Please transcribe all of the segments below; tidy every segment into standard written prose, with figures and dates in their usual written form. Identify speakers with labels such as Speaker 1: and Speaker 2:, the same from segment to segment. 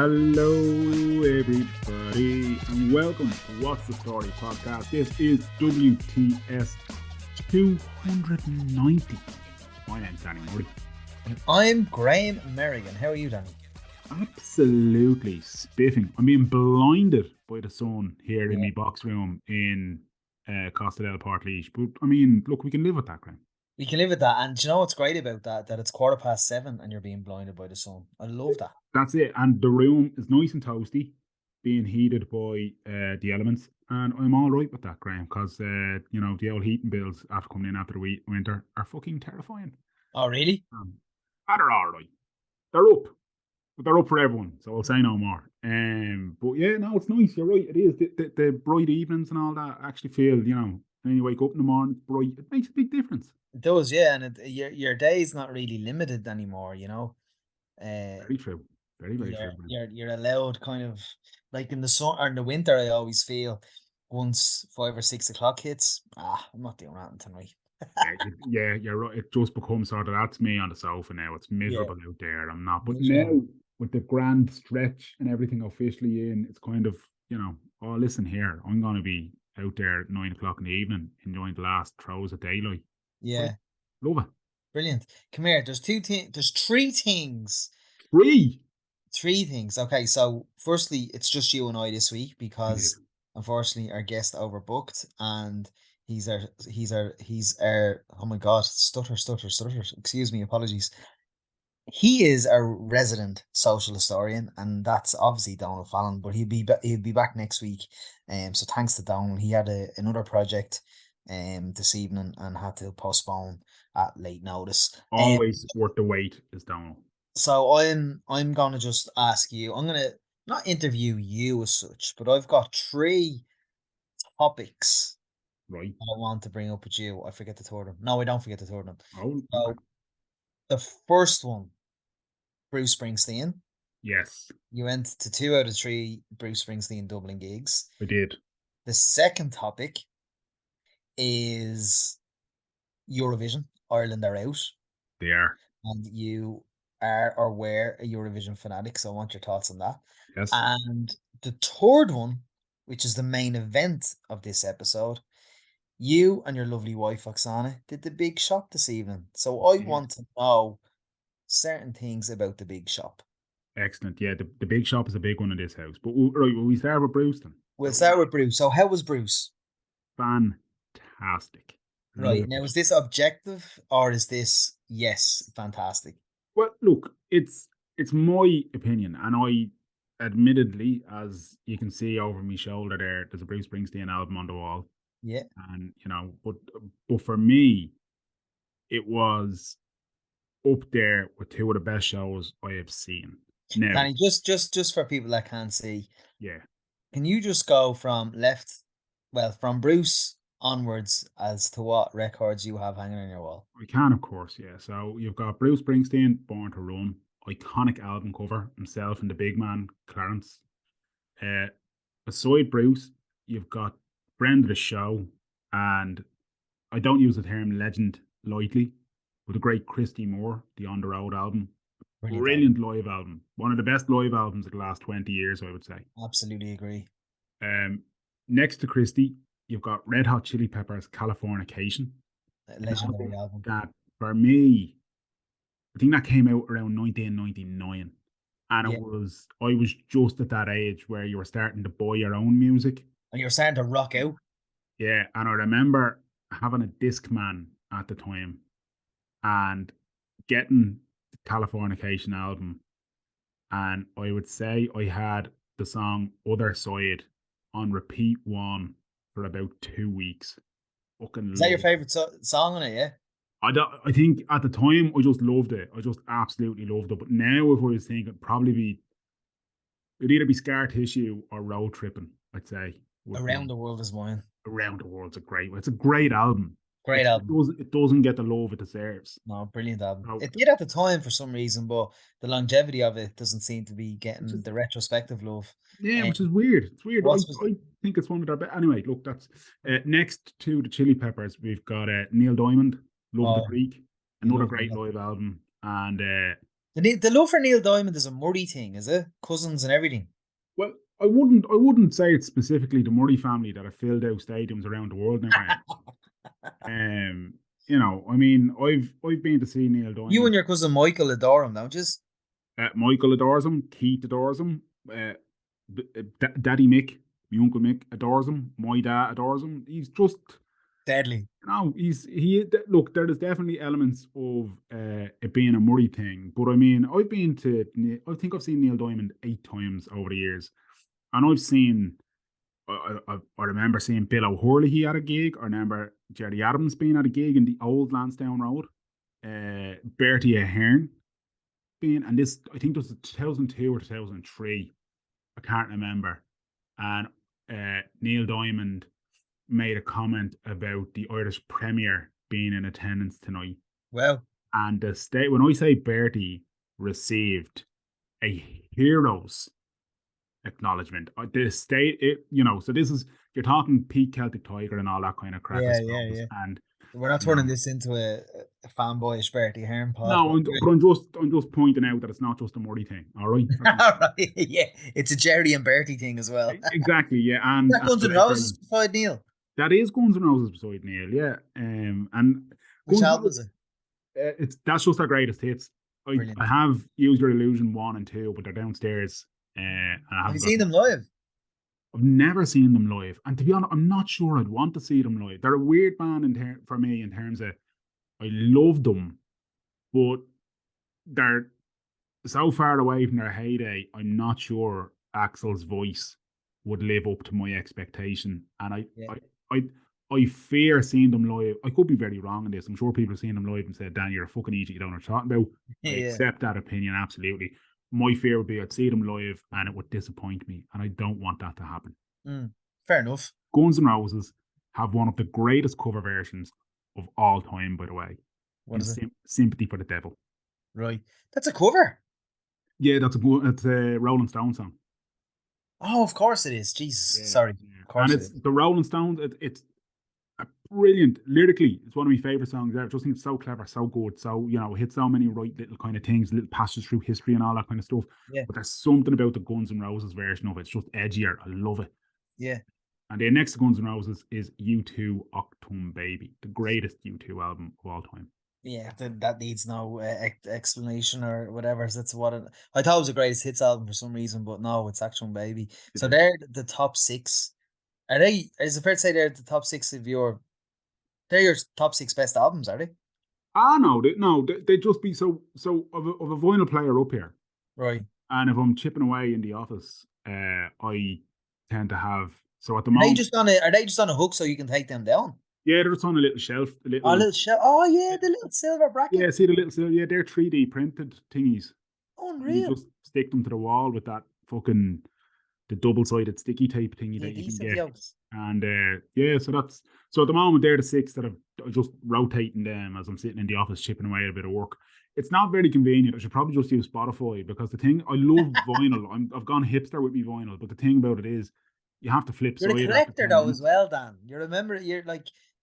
Speaker 1: Hello, everybody, and welcome to What's the Story podcast. This is WTS 290. My name's Danny Murray.
Speaker 2: I'm Graham Merrigan. How are you, Danny?
Speaker 1: Absolutely spiffing. I'm being blinded by the sun here in my box room in Costa del Portlaoise. But I mean, look, we can live with that, Graham.
Speaker 2: We can live with that. And do you know what's great about that? That it's 7:15 and you're being blinded by the sun. I love that.
Speaker 1: That's it. And the room is nice and toasty, being heated by the elements. And I'm all right with that, Graham, because, the old heating bills after coming in after the winter are fucking terrifying.
Speaker 2: Oh, really?
Speaker 1: They're all right. They're up. But they're up for everyone, so I'll say no more. But yeah, no, it's nice. You're right. It is. The bright evenings and all that actually feel, and you wake up in the morning, it's bright. It makes a big difference.
Speaker 2: It does, yeah. And your day's not really limited anymore,
Speaker 1: Very true. Very, very true.
Speaker 2: You're allowed kind of, like in the sun or in the winter, I always feel once 5 or 6 o'clock hits, I'm not doing that tonight.
Speaker 1: Yeah, you're right. It just becomes sort of, that's me on the sofa now. It's miserable out there. I'm not. But now, with the grand stretch and everything officially in, it's kind of, oh, listen here, I'm going to be out there at 9 o'clock in the evening enjoying the last throws of daylight.
Speaker 2: Yeah.
Speaker 1: Love it.
Speaker 2: Brilliant. Come here. There's three things.
Speaker 1: Three
Speaker 2: things. Okay, so firstly, it's just you and I this week because unfortunately our guest overbooked and he's our oh my god, stutter. Excuse me, apologies. He is a resident social historian, and that's obviously Donald Fallon, but he'll be back next week. So thanks to Donald. He had another project this evening and had to postpone at late notice.
Speaker 1: Always worth the wait is Donald.
Speaker 2: So I'm gonna just ask you. I'm gonna not interview you as such, but I've got 3 topics.
Speaker 1: Right.
Speaker 2: I want to bring up with you. I forget the third of them. No, I don't forget the third of them.
Speaker 1: Oh,
Speaker 2: so
Speaker 1: okay.
Speaker 2: The first one, Bruce Springsteen.
Speaker 1: Yes.
Speaker 2: You went to 2 out of 3 Bruce Springsteen Dublin gigs.
Speaker 1: I did.
Speaker 2: The second topic is Eurovision. Ireland are out.
Speaker 1: They are.
Speaker 2: And you are or were a Eurovision fanatic, so I want your thoughts on that.
Speaker 1: Yes.
Speaker 2: And the third one, which is the main event of this episode, you and your lovely wife, Oksana, did the big shop this evening. So I want to know certain things about the big shop.
Speaker 1: Excellent. Yeah, the big shop is a big one in this house. But will we start with Bruce then?
Speaker 2: We'll start with Bruce. So how was Bruce?
Speaker 1: Fantastic.
Speaker 2: Right. Now, is this objective or is this, yes, fantastic?
Speaker 1: Well, look, it's my opinion, and I admittedly, as you can see over my shoulder there's a Bruce Springsteen album on the wall.
Speaker 2: Yeah.
Speaker 1: And but for me, it was up there with 2 of the best shows I have seen. Now,
Speaker 2: Danny, just for people that can't see,
Speaker 1: yeah,
Speaker 2: can you just go from Bruce onwards as to what records you have hanging on your wall?
Speaker 1: I can, of course, yeah. So you've got Bruce Springsteen, Born to Run, iconic album cover, himself and the big man, Clarence. Beside Bruce, you've got Friend of the Show, and I don't use the term legend lightly, but the great Christy Moore, the On the Road album. Brilliant live album. One of the best live albums of the last 20 years, I would say.
Speaker 2: Absolutely agree.
Speaker 1: Next to Christy, you've got Red Hot Chili Peppers' Californication.
Speaker 2: Legendary album.
Speaker 1: That, for me, I think that came out around 1999. And I was just at that age where you were starting to buy your own music.
Speaker 2: And you were starting to rock out.
Speaker 1: Yeah, and I remember having a Discman at the time and getting the Californication album. And I would say I had the song Other Side on repeat one for about 2 weeks.
Speaker 2: Is that your favourite song on it, yeah?
Speaker 1: I think at the time I just loved it. I just absolutely loved it. But now if I was thinking, it'd either be Scar Tissue or Road Tripping, I'd say.
Speaker 2: Around the World is mine.
Speaker 1: Around the World's it's a great album.
Speaker 2: Great album.
Speaker 1: It doesn't get the love it deserves.
Speaker 2: No, brilliant album. It did at the time for some reason, but the longevity of it doesn't seem to be getting the retrospective love.
Speaker 1: Yeah, which is weird. It's weird. I think it's one of their best. Anyway, look, that's next to the Chili Peppers. We've got Neil Diamond, Love the Creek, another great live album, and
Speaker 2: The love for Neil Diamond is a Murray thing, is it? Cousins and everything.
Speaker 1: Well, I wouldn't say it's specifically the Murray family that have filled out stadiums around the world now, Graham. Um, I mean, I've been to see Neil
Speaker 2: You
Speaker 1: Diamond.
Speaker 2: and your cousin Michael adore him, don't you?
Speaker 1: Michael adores him. Keith adores him. Uh, Daddy Mick, my uncle Mick adores him. My dad adores him. He's just,
Speaker 2: Deadly.
Speaker 1: look. There is definitely elements of it being a Murray thing, but I mean, I think I've seen Neil Diamond 8 times over the years, and I've seen. I remember seeing Bill O'Hurley at a gig. I remember Jerry Adams being at a gig in the old Lansdowne Road. Bertie Ahern being, and this I think it was 2002 or 2003. I can't remember. And Neil Diamond made a comment about the Irish Premier being in attendance tonight.
Speaker 2: Well,
Speaker 1: And the state, when I say Bertie received a hero's acknowledgement, the state, so this is, you're talking peak Celtic Tiger and all that kind of crack, I suppose.
Speaker 2: yeah.
Speaker 1: And,
Speaker 2: We're not
Speaker 1: you
Speaker 2: turning
Speaker 1: know,
Speaker 2: this into a fanboyish Bertie Hearn pod.
Speaker 1: no, but I'm just pointing out that it's not just a Murray thing, all right?
Speaker 2: Right, yeah, it's a Jerry and Bertie thing as well.
Speaker 1: Exactly, yeah.
Speaker 2: Is
Speaker 1: And
Speaker 2: that Guns N' Roses beside Neil?
Speaker 1: that is Guns N' Roses beside Neil, yeah. And
Speaker 2: Which
Speaker 1: Guns N'
Speaker 2: album
Speaker 1: Roses,
Speaker 2: is it?
Speaker 1: that's just their greatest hits. I
Speaker 2: Brilliant.
Speaker 1: have Use Your Illusion 1 and 2, but they're downstairs. And I
Speaker 2: Have you
Speaker 1: haven't
Speaker 2: seen
Speaker 1: got.
Speaker 2: them live?
Speaker 1: I've never seen them live, and to be honest, I'm not sure I'd want to see them live. They're a weird band for me in terms of I love them, but they're so far away from their heyday. I'm not sure Axel's voice would live up to my expectation, and
Speaker 2: Yeah.
Speaker 1: I fear seeing them live. I could be very wrong in this. I'm sure people have seen them live and said, "Dan, you're a fucking idiot. You don't know what you're talking about." I
Speaker 2: Yeah.
Speaker 1: accept that opinion absolutely. My fear would be I'd see them live and it would disappoint me, and I don't want that to happen.
Speaker 2: Fair enough.
Speaker 1: Guns N' Roses have one of the greatest cover versions of all time, by the way,
Speaker 2: What
Speaker 1: in
Speaker 2: is it?
Speaker 1: Sympathy for the Devil.
Speaker 2: Right. That's a cover.
Speaker 1: Yeah, it's a Rolling Stone song.
Speaker 2: Oh, of course it is. Jesus.
Speaker 1: Yeah,
Speaker 2: Sorry.
Speaker 1: yeah.
Speaker 2: Of
Speaker 1: And
Speaker 2: course it
Speaker 1: it's
Speaker 2: is.
Speaker 1: the Rolling Stones. It's a brilliant lyrically. It's one of my favorite songs ever. I just think it's so clever, so good. So it hits so many right little kind of things, little passages through history and all that kind of stuff.
Speaker 2: Yeah.
Speaker 1: But there's something about the Guns N' Roses version of it. It's just edgier. I love it.
Speaker 2: Yeah.
Speaker 1: And then next to Guns N' Roses is U2 Octum Baby, the greatest U2 album of all time.
Speaker 2: Yeah, that needs no explanation or whatever. That's what I thought it was a greatest hits album for some reason, but no, it's Action Baby. So they're the top six. Are they? Is it fair to say they're the top six of your? They're your top six best albums, are they?
Speaker 1: No, they just be so of a vinyl player up here.
Speaker 2: Right.
Speaker 1: And if I'm chipping away in the office, I tend to have. So at the
Speaker 2: Are they
Speaker 1: moment,
Speaker 2: just on a? Are they just on a hook so you can take them down?
Speaker 1: yeah, they're just on a little shelf, a
Speaker 2: Oh,
Speaker 1: little.
Speaker 2: little shell. Oh yeah, the little silver bracket.
Speaker 1: Yeah, see the little, yeah, they're 3D printed thingies. And you
Speaker 2: Unreal.
Speaker 1: just stick them to the wall with that fucking the double-sided sticky tape thingy
Speaker 2: Yeah,
Speaker 1: that you can
Speaker 2: decent
Speaker 1: get.
Speaker 2: yokes.
Speaker 1: And yeah, so at the moment they're the six that are just rotating them as I'm sitting in the office chipping away at a bit of work. It's not very convenient. I should probably just use Spotify because the thing I love vinyl. I've gone hipster with me vinyl, but the thing about it is you have to flip
Speaker 2: You're a
Speaker 1: side after
Speaker 2: collector
Speaker 1: 10
Speaker 2: though as
Speaker 1: minutes.
Speaker 2: well, Dan. You remember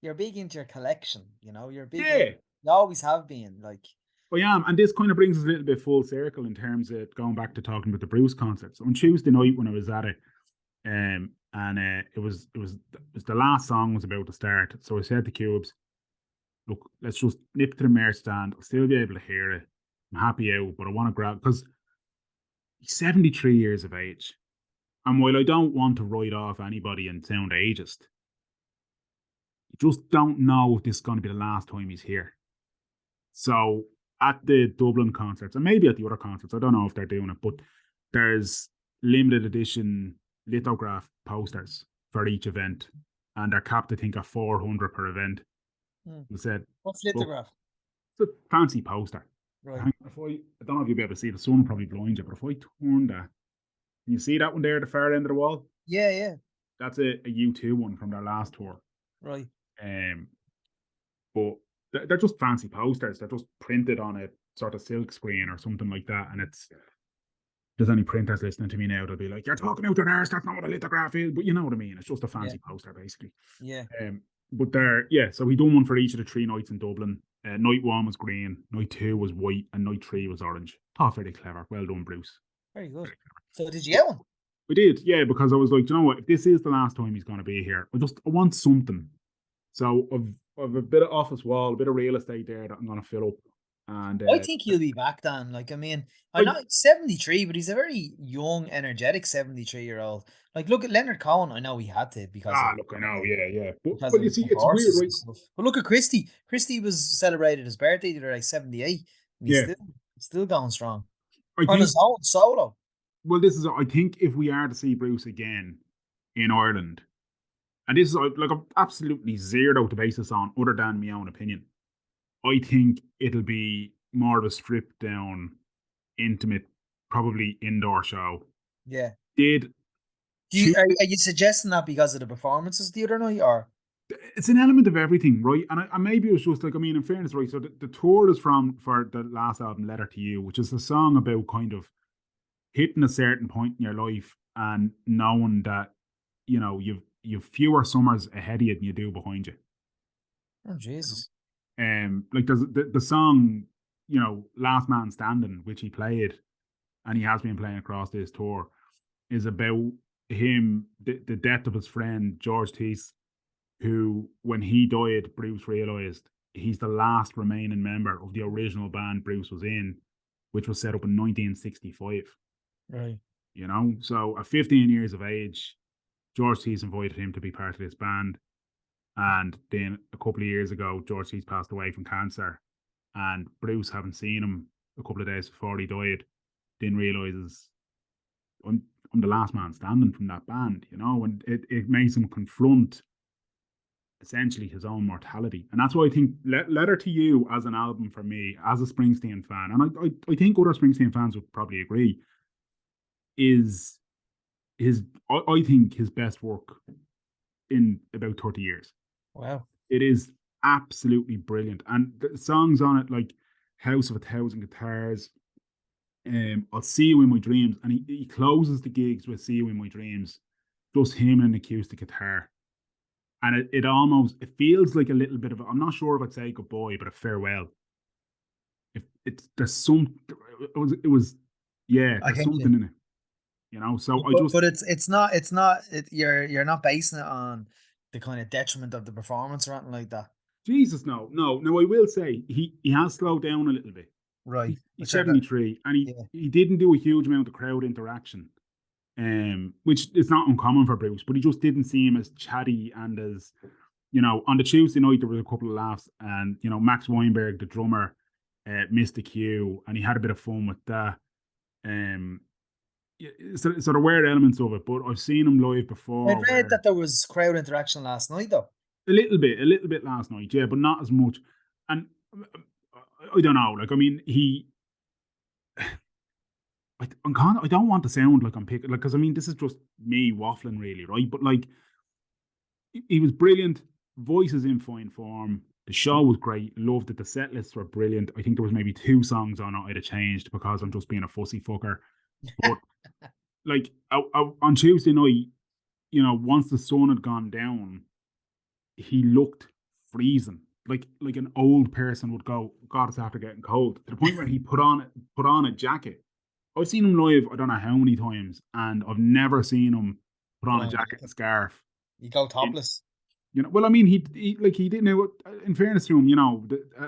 Speaker 2: you're big into your collection, you're big in,
Speaker 1: Yeah,
Speaker 2: you always have been, like
Speaker 1: I am, and this kind of brings us a little bit full circle in terms of going back to talking about the Bruce concerts. On Tuesday night when I was at it, and it was the last song was about to start. So I said to Cubes, look, let's just nip to the merch stand. I'll still be able to hear it. I'm happy out, but I want to grab because he's 73 years of age. And while I don't want to write off anybody and sound ageist, you just don't know if this is going to be the last time he's here. So at the Dublin concerts, and maybe at the other concerts, I don't know if they're doing it, but there's limited edition lithograph posters for each event, and they're capped, I think, at 400 per event. I said,
Speaker 2: what's
Speaker 1: look,
Speaker 2: lithograph?
Speaker 1: it's a fancy poster.
Speaker 2: Right.
Speaker 1: I don't know if you'll be able to see the sun will probably blind you, but if I turn that, can you see that one there at the far end of the wall?
Speaker 2: Yeah.
Speaker 1: That's a U2 one from their last tour.
Speaker 2: Right.
Speaker 1: But they're just fancy posters. They're just printed on a sort of silk screen or something like that. And there's any printers listening to me now, they'll be like, "You're talking out your arse, that's not what a lithograph is." But you know what I mean? It's just a fancy poster, basically.
Speaker 2: Yeah.
Speaker 1: But so he done one for each of the 3 nights in Dublin. Night one was green, night two was white, and night three was orange. Thought very clever. Well done, Bruce.
Speaker 2: Very good.
Speaker 1: Very clever.
Speaker 2: So did you
Speaker 1: But
Speaker 2: get one?
Speaker 1: we did, yeah, because I was like, you know what? If this is the last time he's going to be here, I want something. So I've a bit of office wall, a bit of real estate there that I'm going to fill up, and
Speaker 2: I think he'll be back, Dan. Like, I mean, I
Speaker 1: I
Speaker 2: know he's 73, but he's a very young, energetic 73-year-old. Like, look at Leonard Cohen. I know he had to
Speaker 1: look, I know, yeah, yeah,
Speaker 2: because
Speaker 1: but you see,
Speaker 2: of
Speaker 1: it's weird,
Speaker 2: horses
Speaker 1: right?
Speaker 2: and stuff. But look at Christie. Christie was celebrated his birthday the other day, 78, and
Speaker 1: Yeah,
Speaker 2: he's still going strong
Speaker 1: I
Speaker 2: on
Speaker 1: think.
Speaker 2: his own solo.
Speaker 1: Well, this is. I think if we are to see Bruce again in Ireland, and this is like I'm absolutely zero to base this on, other than my own opinion. I think it'll be more of a stripped down, intimate, probably indoor show.
Speaker 2: Yeah.
Speaker 1: Did
Speaker 2: Do you
Speaker 1: two
Speaker 2: are you suggesting that because of the performances the other night, or
Speaker 1: It's an element of everything, right? And maybe it was just like, I mean, in fairness, right? So the tour is from for the last album, Letter to You, which is a song about kind of hitting a certain point in your life and knowing that, you've fewer summers ahead of you than you do behind you.
Speaker 2: oh Jesus?
Speaker 1: Like there's the song, Last Man Standing, which he played and he has been playing across this tour, is about him, the death of his friend George Teese, who, when he died, Bruce realised he's the last remaining member of the original band Bruce was in, which was set up in 1965.
Speaker 2: Right.
Speaker 1: So at 15 years of age, George Teese invited him to be part of this band. And then a couple of years ago, George Teese passed away from cancer. And Bruce, having seen him a couple of days before he died, then realizes I'm the last man standing from that band, and it makes him confront essentially his own mortality. And that's why I think Letter to You as an album for me, as a Springsteen fan, and I think other Springsteen fans would probably agree, is I think his best work in about 30 years.
Speaker 2: Wow.
Speaker 1: It is absolutely brilliant. And the songs on it like House of a Thousand Guitars, I'll See You in My Dreams, and he closes the gigs with See You in My Dreams, just him and an acoustic guitar. And it feels like a little bit of I'm not sure if I'd say goodbye, but a farewell. If it's there's some it was yeah,
Speaker 2: I
Speaker 1: there's
Speaker 2: get you.
Speaker 1: something in it. So I just
Speaker 2: But it's not you're not basing it on the kind of detriment of the performance or anything like that.
Speaker 1: Jesus, no, no. Now I will say he has slowed down a little bit.
Speaker 2: Right.
Speaker 1: He's
Speaker 2: Which are the
Speaker 1: 73 and he
Speaker 2: yeah.
Speaker 1: he didn't do a huge amount of crowd interaction. Which is not uncommon for Bruce, but he just didn't seem as chatty and as on the Tuesday night there was a couple of laughs, and Max Weinberg, the drummer, missed the cue, and he had a bit of fun with that. Um, so there were elements of it, but I've seen him live
Speaker 2: I
Speaker 1: before
Speaker 2: read
Speaker 1: where
Speaker 2: that there was crowd interaction last night though.
Speaker 1: a little bit last night, yeah, but not as much. And I don't know, like I mean, I don't want to sound like I'm picking, like, because I mean, this is just me waffling, really, right? But like, he was brilliant. Voice is in fine form. The show was great. Loved it. The set lists were brilliant. I think there was maybe two songs on it I'd have changed because I'm just being a fussy fucker. But like on Tuesday night, once the sun had gone down, he looked freezing. Like an old person would go, God, it's after getting cold. To the point where he put on a jacket. I've seen him live, I don't know how many times, and I've never seen him put
Speaker 2: Put
Speaker 1: on a
Speaker 2: on a
Speaker 1: jacket
Speaker 2: jacket.
Speaker 1: and scarf.
Speaker 2: You go
Speaker 1: In,
Speaker 2: topless.
Speaker 1: well, I mean, he didn't know. In fairness to him,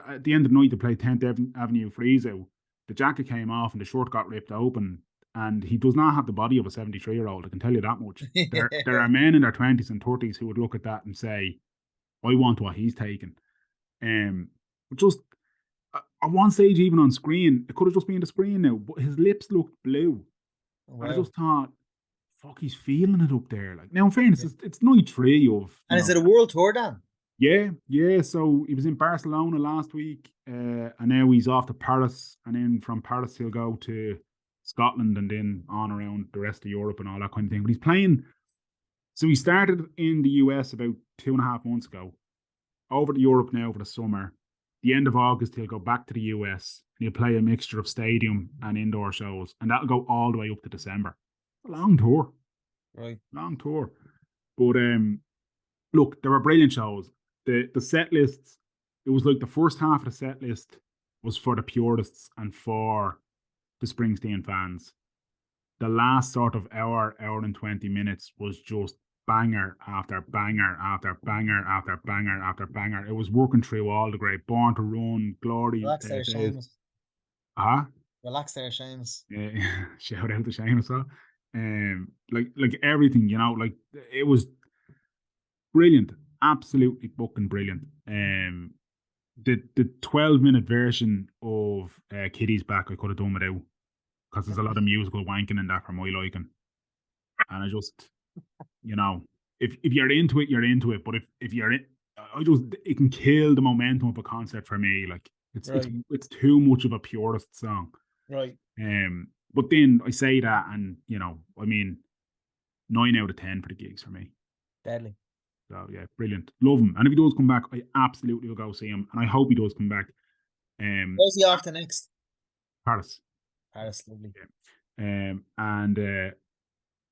Speaker 1: at the end of the night, they played 10th Avenue Freeze out. The jacket came off and the shirt got ripped open. And he does not have the body of a 73-year-old. I can tell you that much. There are men in their 20s and 30s who would look at that and say, I want what he's taking. Just at one stage, even on screen, it could have just been the screen now, but his lips looked blue. And I
Speaker 2: Wow.
Speaker 1: just thought, fuck, he's feeling it up there. Like, now, in fairness,
Speaker 2: Yeah.
Speaker 1: it's night three of,
Speaker 2: And is it a world tour, Dan?
Speaker 1: yeah, yeah. So he was in Barcelona last week, and now he's off to Paris, and then from Paris he'll go to Scotland, and then on around the rest of Europe and all that kind of thing. But he's playing. So he started in the US about 2.5 months ago, over to Europe now for the summer. The end of August he'll go back to the US, and he'll play a mixture of stadium and indoor shows, and that'll go all the way up to December. A long tour,
Speaker 2: Right.
Speaker 1: long tour. But look, there were brilliant shows. The set lists. it was like the first half of the set list was for the purists and for the Springsteen fans. The last sort of hour and 20 minutes was just banger after banger after banger after banger after banger. It was working through all the great Born to Run, Glory
Speaker 2: Relax there,
Speaker 1: days.
Speaker 2: Seamus.
Speaker 1: Ah,
Speaker 2: Relax there, Seamus.
Speaker 1: shout out to Seamus. Like everything, like it was brilliant, absolutely fucking brilliant. The 12-minute version of Kitty's Back, I could have done without because there's a lot of musical wanking in that for my liking. And I just, you know, if you're into it, you're into it. But if you're in, I just it can kill the momentum of a concert for me. Like it's it's
Speaker 2: Right,
Speaker 1: it's too much of a purist song.
Speaker 2: right.
Speaker 1: But then I say that, and I mean, 9 out of 10 for the gigs for me.
Speaker 2: Deadly.
Speaker 1: So yeah, brilliant, love him. And if he does come back, I absolutely will go see him, and I hope he does come back.
Speaker 2: Where's he off to next?
Speaker 1: Paris.
Speaker 2: Paris, lovely.
Speaker 1: And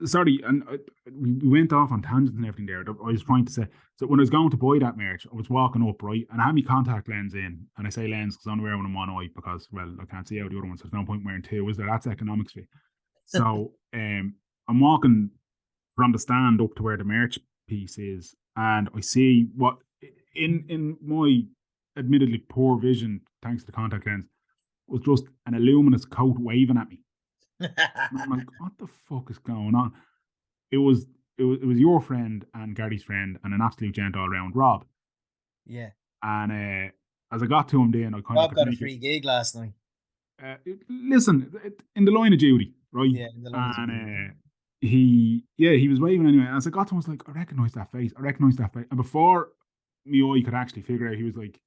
Speaker 1: sorry, and we went off on tangents and everything there. I was trying to say, so when I was going to buy that merch, I was walking up, right, and I had my contact lens in, and I say lens because I'm only wearing them one eye because, well, I can't see out the other one, so there's no point wearing two, is there? That's economics fee. So I'm walking from the stand up to where the merch piece is, and I see what in my admittedly poor vision, thanks to the contact lens, was just an illuminous coat waving at me. And I'm like, what the fuck is going on? It was it was your friend and Gary's friend and an absolute gent all round, Rob.
Speaker 2: Yeah.
Speaker 1: And as I got to him, then I kind of
Speaker 2: Rob
Speaker 1: could
Speaker 2: got a
Speaker 1: make it.
Speaker 2: free gig last night.
Speaker 1: Listen, in the line of duty, right?
Speaker 2: Yeah, in the line of
Speaker 1: And
Speaker 2: duty.
Speaker 1: he was waving anyway. And as I got to him, I was like, I recognise that face. I recognise that face. And before me eye could actually figure out, he was like,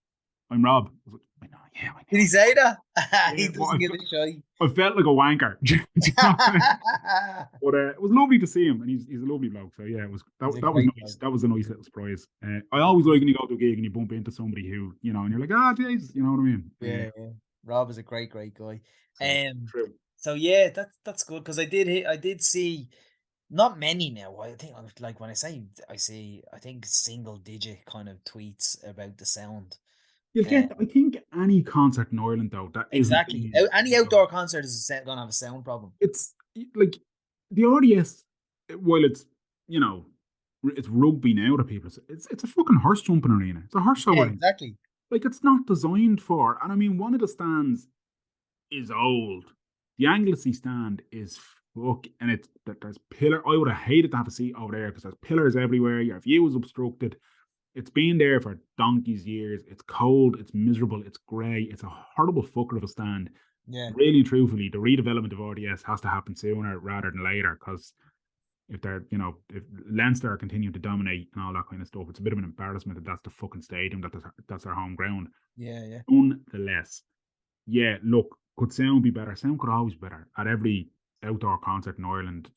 Speaker 1: I'm Rob. I was like, I know, yeah, I
Speaker 2: Did
Speaker 1: know.
Speaker 2: he say that?
Speaker 1: Yeah,
Speaker 2: He
Speaker 1: but
Speaker 2: doesn't give a shy.
Speaker 1: I felt like a wanker. Do you know what I mean? But it was lovely to see him, and he's a lovely bloke. So yeah, it was
Speaker 2: He's a
Speaker 1: that was
Speaker 2: great
Speaker 1: nice.
Speaker 2: guy.
Speaker 1: That was a nice little surprise. I always like when you go to a gig and you bump into somebody who and you're like, Jesus, you know what I mean?
Speaker 2: Yeah, yeah. Rob is a great, great guy.
Speaker 1: So true.
Speaker 2: So yeah, that's good because I did see not many now. I think like when I see I think single digit kind of tweets about the sound.
Speaker 1: You'll
Speaker 2: Uh,
Speaker 1: get. I think any concert in Ireland though that isn't
Speaker 2: exactly.
Speaker 1: being
Speaker 2: Any outdoor concert is gonna have a sound problem.
Speaker 1: it's like the RDS, while it's you know it's rugby now to people. It's a fucking horse jumping arena. It's a horse show
Speaker 2: Yeah,
Speaker 1: arena.
Speaker 2: exactly.
Speaker 1: Like it's not designed for. And I mean, one of the stands is old. The Anglesey stand is and it's that there's pillar. I would have hated to have a seat over there because there's pillars everywhere. Your view is obstructed. It's been there for donkey's years. It's cold. It's miserable. It's grey. It's a horrible fucker of a stand.
Speaker 2: Yeah,
Speaker 1: Really, truthfully, the redevelopment of RDS has to happen sooner rather than later because if Leinster are continuing to dominate and all that kind of stuff, it's a bit of an embarrassment that that's the fucking stadium that's their home ground.
Speaker 2: yeah, yeah.
Speaker 1: Nonetheless, yeah, look, could sound be better? Sound could always be better at every outdoor concert in Ireland.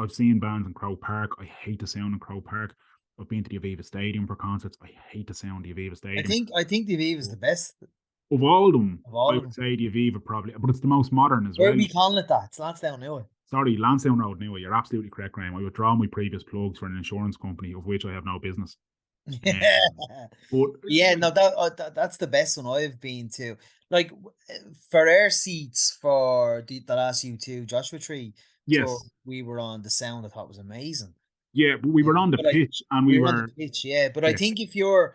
Speaker 1: I've seen bands in Crow Park. I hate the sound in Crow Park. I've been to the Aviva Stadium for concerts. I hate the sound of the Aviva Stadium.
Speaker 2: I think the Aviva is the best
Speaker 1: Of all of them,
Speaker 2: of
Speaker 1: I
Speaker 2: all of
Speaker 1: would
Speaker 2: them.
Speaker 1: say the Aviva probably, but it's the most modern as
Speaker 2: Where are
Speaker 1: well.
Speaker 2: we calling it that? It's Lansdowne now.
Speaker 1: Sorry, Lansdowne Road, anyway. You're absolutely correct, Graham. I withdraw my previous plugs for an insurance company of which I have no business.
Speaker 2: Yeah.
Speaker 1: But
Speaker 2: Yeah,
Speaker 1: like,
Speaker 2: no, that's the best one I've been to. Like for air seats for the last U2 Joshua Tree tour
Speaker 1: yes,
Speaker 2: we were on, the sound I thought was amazing.
Speaker 1: yeah, but we were on the
Speaker 2: But I
Speaker 1: pitch and we
Speaker 2: we were on the
Speaker 1: were
Speaker 2: pitch, yeah. But I
Speaker 1: yeah,
Speaker 2: think if you're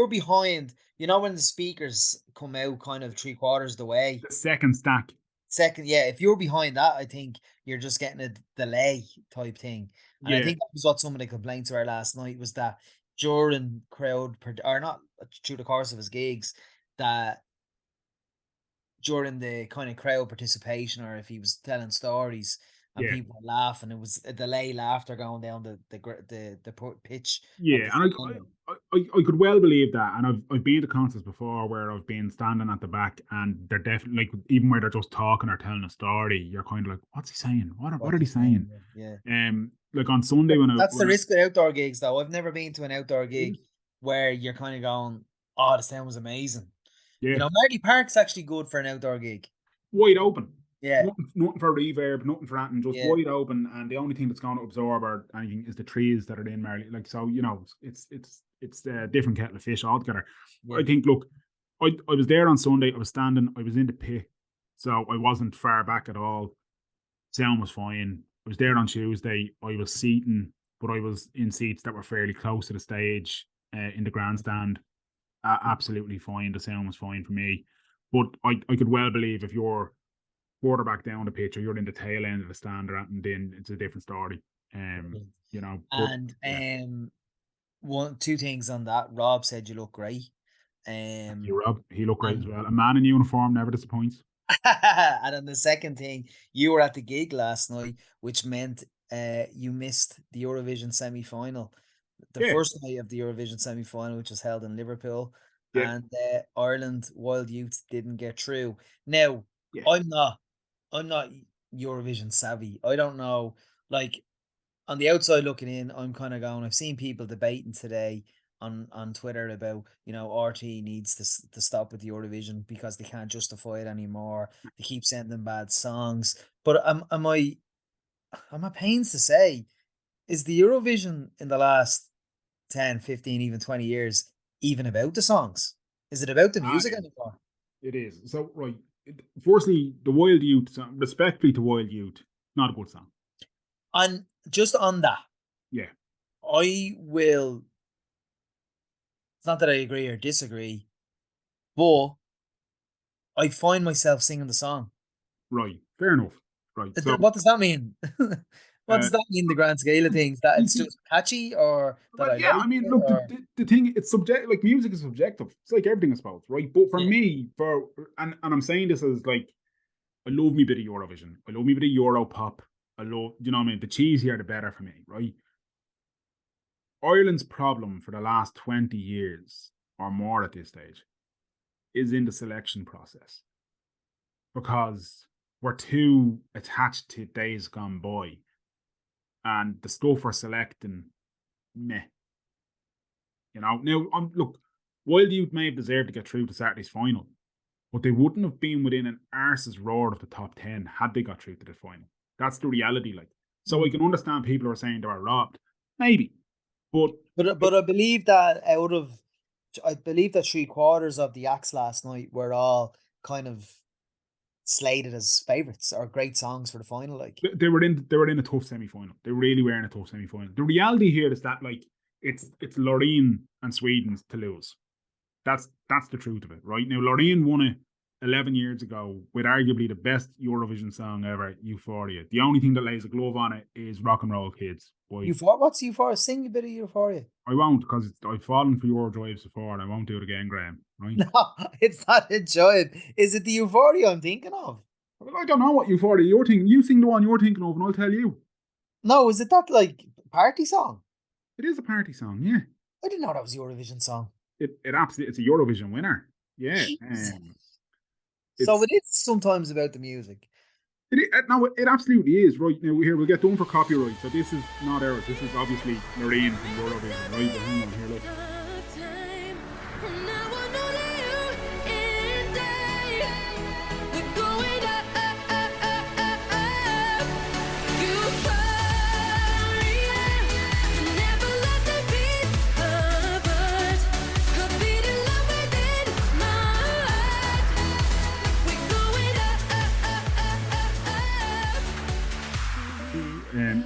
Speaker 2: behind, when the speakers come out kind of three quarters the way,
Speaker 1: the second stack.
Speaker 2: second, yeah, if you're behind that, I think you're just getting a delay type thing. And I
Speaker 1: Yeah,
Speaker 2: think that was what some of the complaints were last night was that during or not through the course of his gigs, that during the kind of crowd participation or if he was telling stories and
Speaker 1: yeah.
Speaker 2: people were laughing, it was a delay laughter going down the pitch of
Speaker 1: Yeah,
Speaker 2: the
Speaker 1: and
Speaker 2: sound.
Speaker 1: I could well believe that, and I've been to concerts before where I've been standing at the back, and they're definitely like even where they're just talking or telling a story, you're kind of like, what's he saying? What are
Speaker 2: What's
Speaker 1: they
Speaker 2: he saying?
Speaker 1: saying?
Speaker 2: Yeah.
Speaker 1: Like on Sunday
Speaker 2: That's the
Speaker 1: when I
Speaker 2: risk with outdoor gigs, though. I've never been to an outdoor gig
Speaker 1: yeah,
Speaker 2: where you're kind of going, "Oh, the sound was amazing."
Speaker 1: yeah,
Speaker 2: Marley Park's actually good for an outdoor gig.
Speaker 1: wide open,
Speaker 2: Yeah,
Speaker 1: nothing for reverb, nothing for anything, just
Speaker 2: yeah,
Speaker 1: wide open, and the only thing that's going to absorb or anything is the trees that are in Marley. Like so, it's a different kettle of fish altogether.
Speaker 2: yeah,
Speaker 1: I think, look. I was there on Sunday. I was standing. I was in the pit, so I wasn't far back at all. Sound was fine. I was there on Tuesday. I was seating, but I was in seats that were fairly close to the stage in the grandstand. Absolutely fine. The sound was fine for me. But I could well believe if you're quarterback down the pitch or you're in the tail end of the stand or and then it's a different story.
Speaker 2: Brilliant.
Speaker 1: But
Speaker 2: And
Speaker 1: yeah,
Speaker 2: two things on that. Rob said you look great.
Speaker 1: thank
Speaker 2: Um,
Speaker 1: you, Rob. He looked great as
Speaker 2: and
Speaker 1: well. A man in uniform never disappoints.
Speaker 2: and then the second thing, you were at the gig last night, which meant you missed the Eurovision semi-final. The
Speaker 1: Yeah,
Speaker 2: first night of the Eurovision semi-final, which was held in Liverpool,
Speaker 1: yeah,
Speaker 2: and Ireland Wild Youth didn't get through. Now,
Speaker 1: yeah.
Speaker 2: I'm not I'm not Eurovision savvy. I don't know. Like, on the outside looking in, I'm kind of going. I've seen people debating today on Twitter about, RT needs to stop with Eurovision because they can't justify it anymore. They keep sending bad songs. But am I pains to say, is the Eurovision in the last 10, 15, even 20 years even about the songs? Is it about the
Speaker 1: Ah,
Speaker 2: music anymore?
Speaker 1: it is. So right. Firstly, the Wild Youth song, respectfully to Wild Youth, not a good song.
Speaker 2: And just on that,
Speaker 1: Yeah,
Speaker 2: I will. It's not that I agree or disagree, but I find myself singing the song.
Speaker 1: right. Fair enough. Right. So
Speaker 2: What does that mean? What
Speaker 1: uh,
Speaker 2: does that mean in the grand scale of things? That
Speaker 1: you
Speaker 2: it's
Speaker 1: see,
Speaker 2: just catchy or that
Speaker 1: well,
Speaker 2: I
Speaker 1: yeah,
Speaker 2: like
Speaker 1: I mean,
Speaker 2: it
Speaker 1: look,
Speaker 2: or
Speaker 1: the thing, it's subject, like music is subjective. It's like everything, I suppose, right? But for
Speaker 2: yeah.
Speaker 1: me, and I'm saying this as like, I love me bit of Eurovision. I love me bit of Euro pop. I love, you know what I mean? The cheesier, the better for me, right? Ireland's problem for the last 20 years or more at this stage is in the selection process because we're too attached to days gone by and the stuff we're selecting, meh. Now, look, Wild Youth may have deserved to get through to Saturday's final, but they wouldn't have been within an arse's roar of the top 10 had they got through to the final. That's the reality, like. So I
Speaker 2: Mm.
Speaker 1: can understand people who are saying they were robbed. Maybe. But
Speaker 2: But I believe that I believe that three quarters of the acts last night were all kind of slated as favorites or great songs for the final. Like,
Speaker 1: they were in a tough semi final. They really were in a tough semi final. The reality here is that like it's Loreen and Sweden to lose. That's the truth of it, right? Now Loreen won it 11 years ago with arguably the best Eurovision song ever, Euphoria. The only thing that lays a glove on it is Rock and Roll Kids. Why?
Speaker 2: What's Euphoria? Sing a bit of Euphoria.
Speaker 1: I won't because I've fallen for your drives before and I won't do it again, Graham. Right?
Speaker 2: No, it's not enjoying. Is it the Euphoria I'm thinking of?
Speaker 1: Well, I don't know what Euphoria you're thinking. You sing the one you're thinking of, and I'll tell you.
Speaker 2: No, is it that like party song?
Speaker 1: It is a party song, yeah.
Speaker 2: I didn't know that was a Eurovision song.
Speaker 1: It absolutely it's a Eurovision winner. Yeah.
Speaker 2: Jesus. So
Speaker 1: It's
Speaker 2: it is sometimes about the music.
Speaker 1: no, it absolutely is. Right now, here we'll get done for copyright. So this is not ours. This is obviously Lorraine from Eurovision, right? But hang on here, look.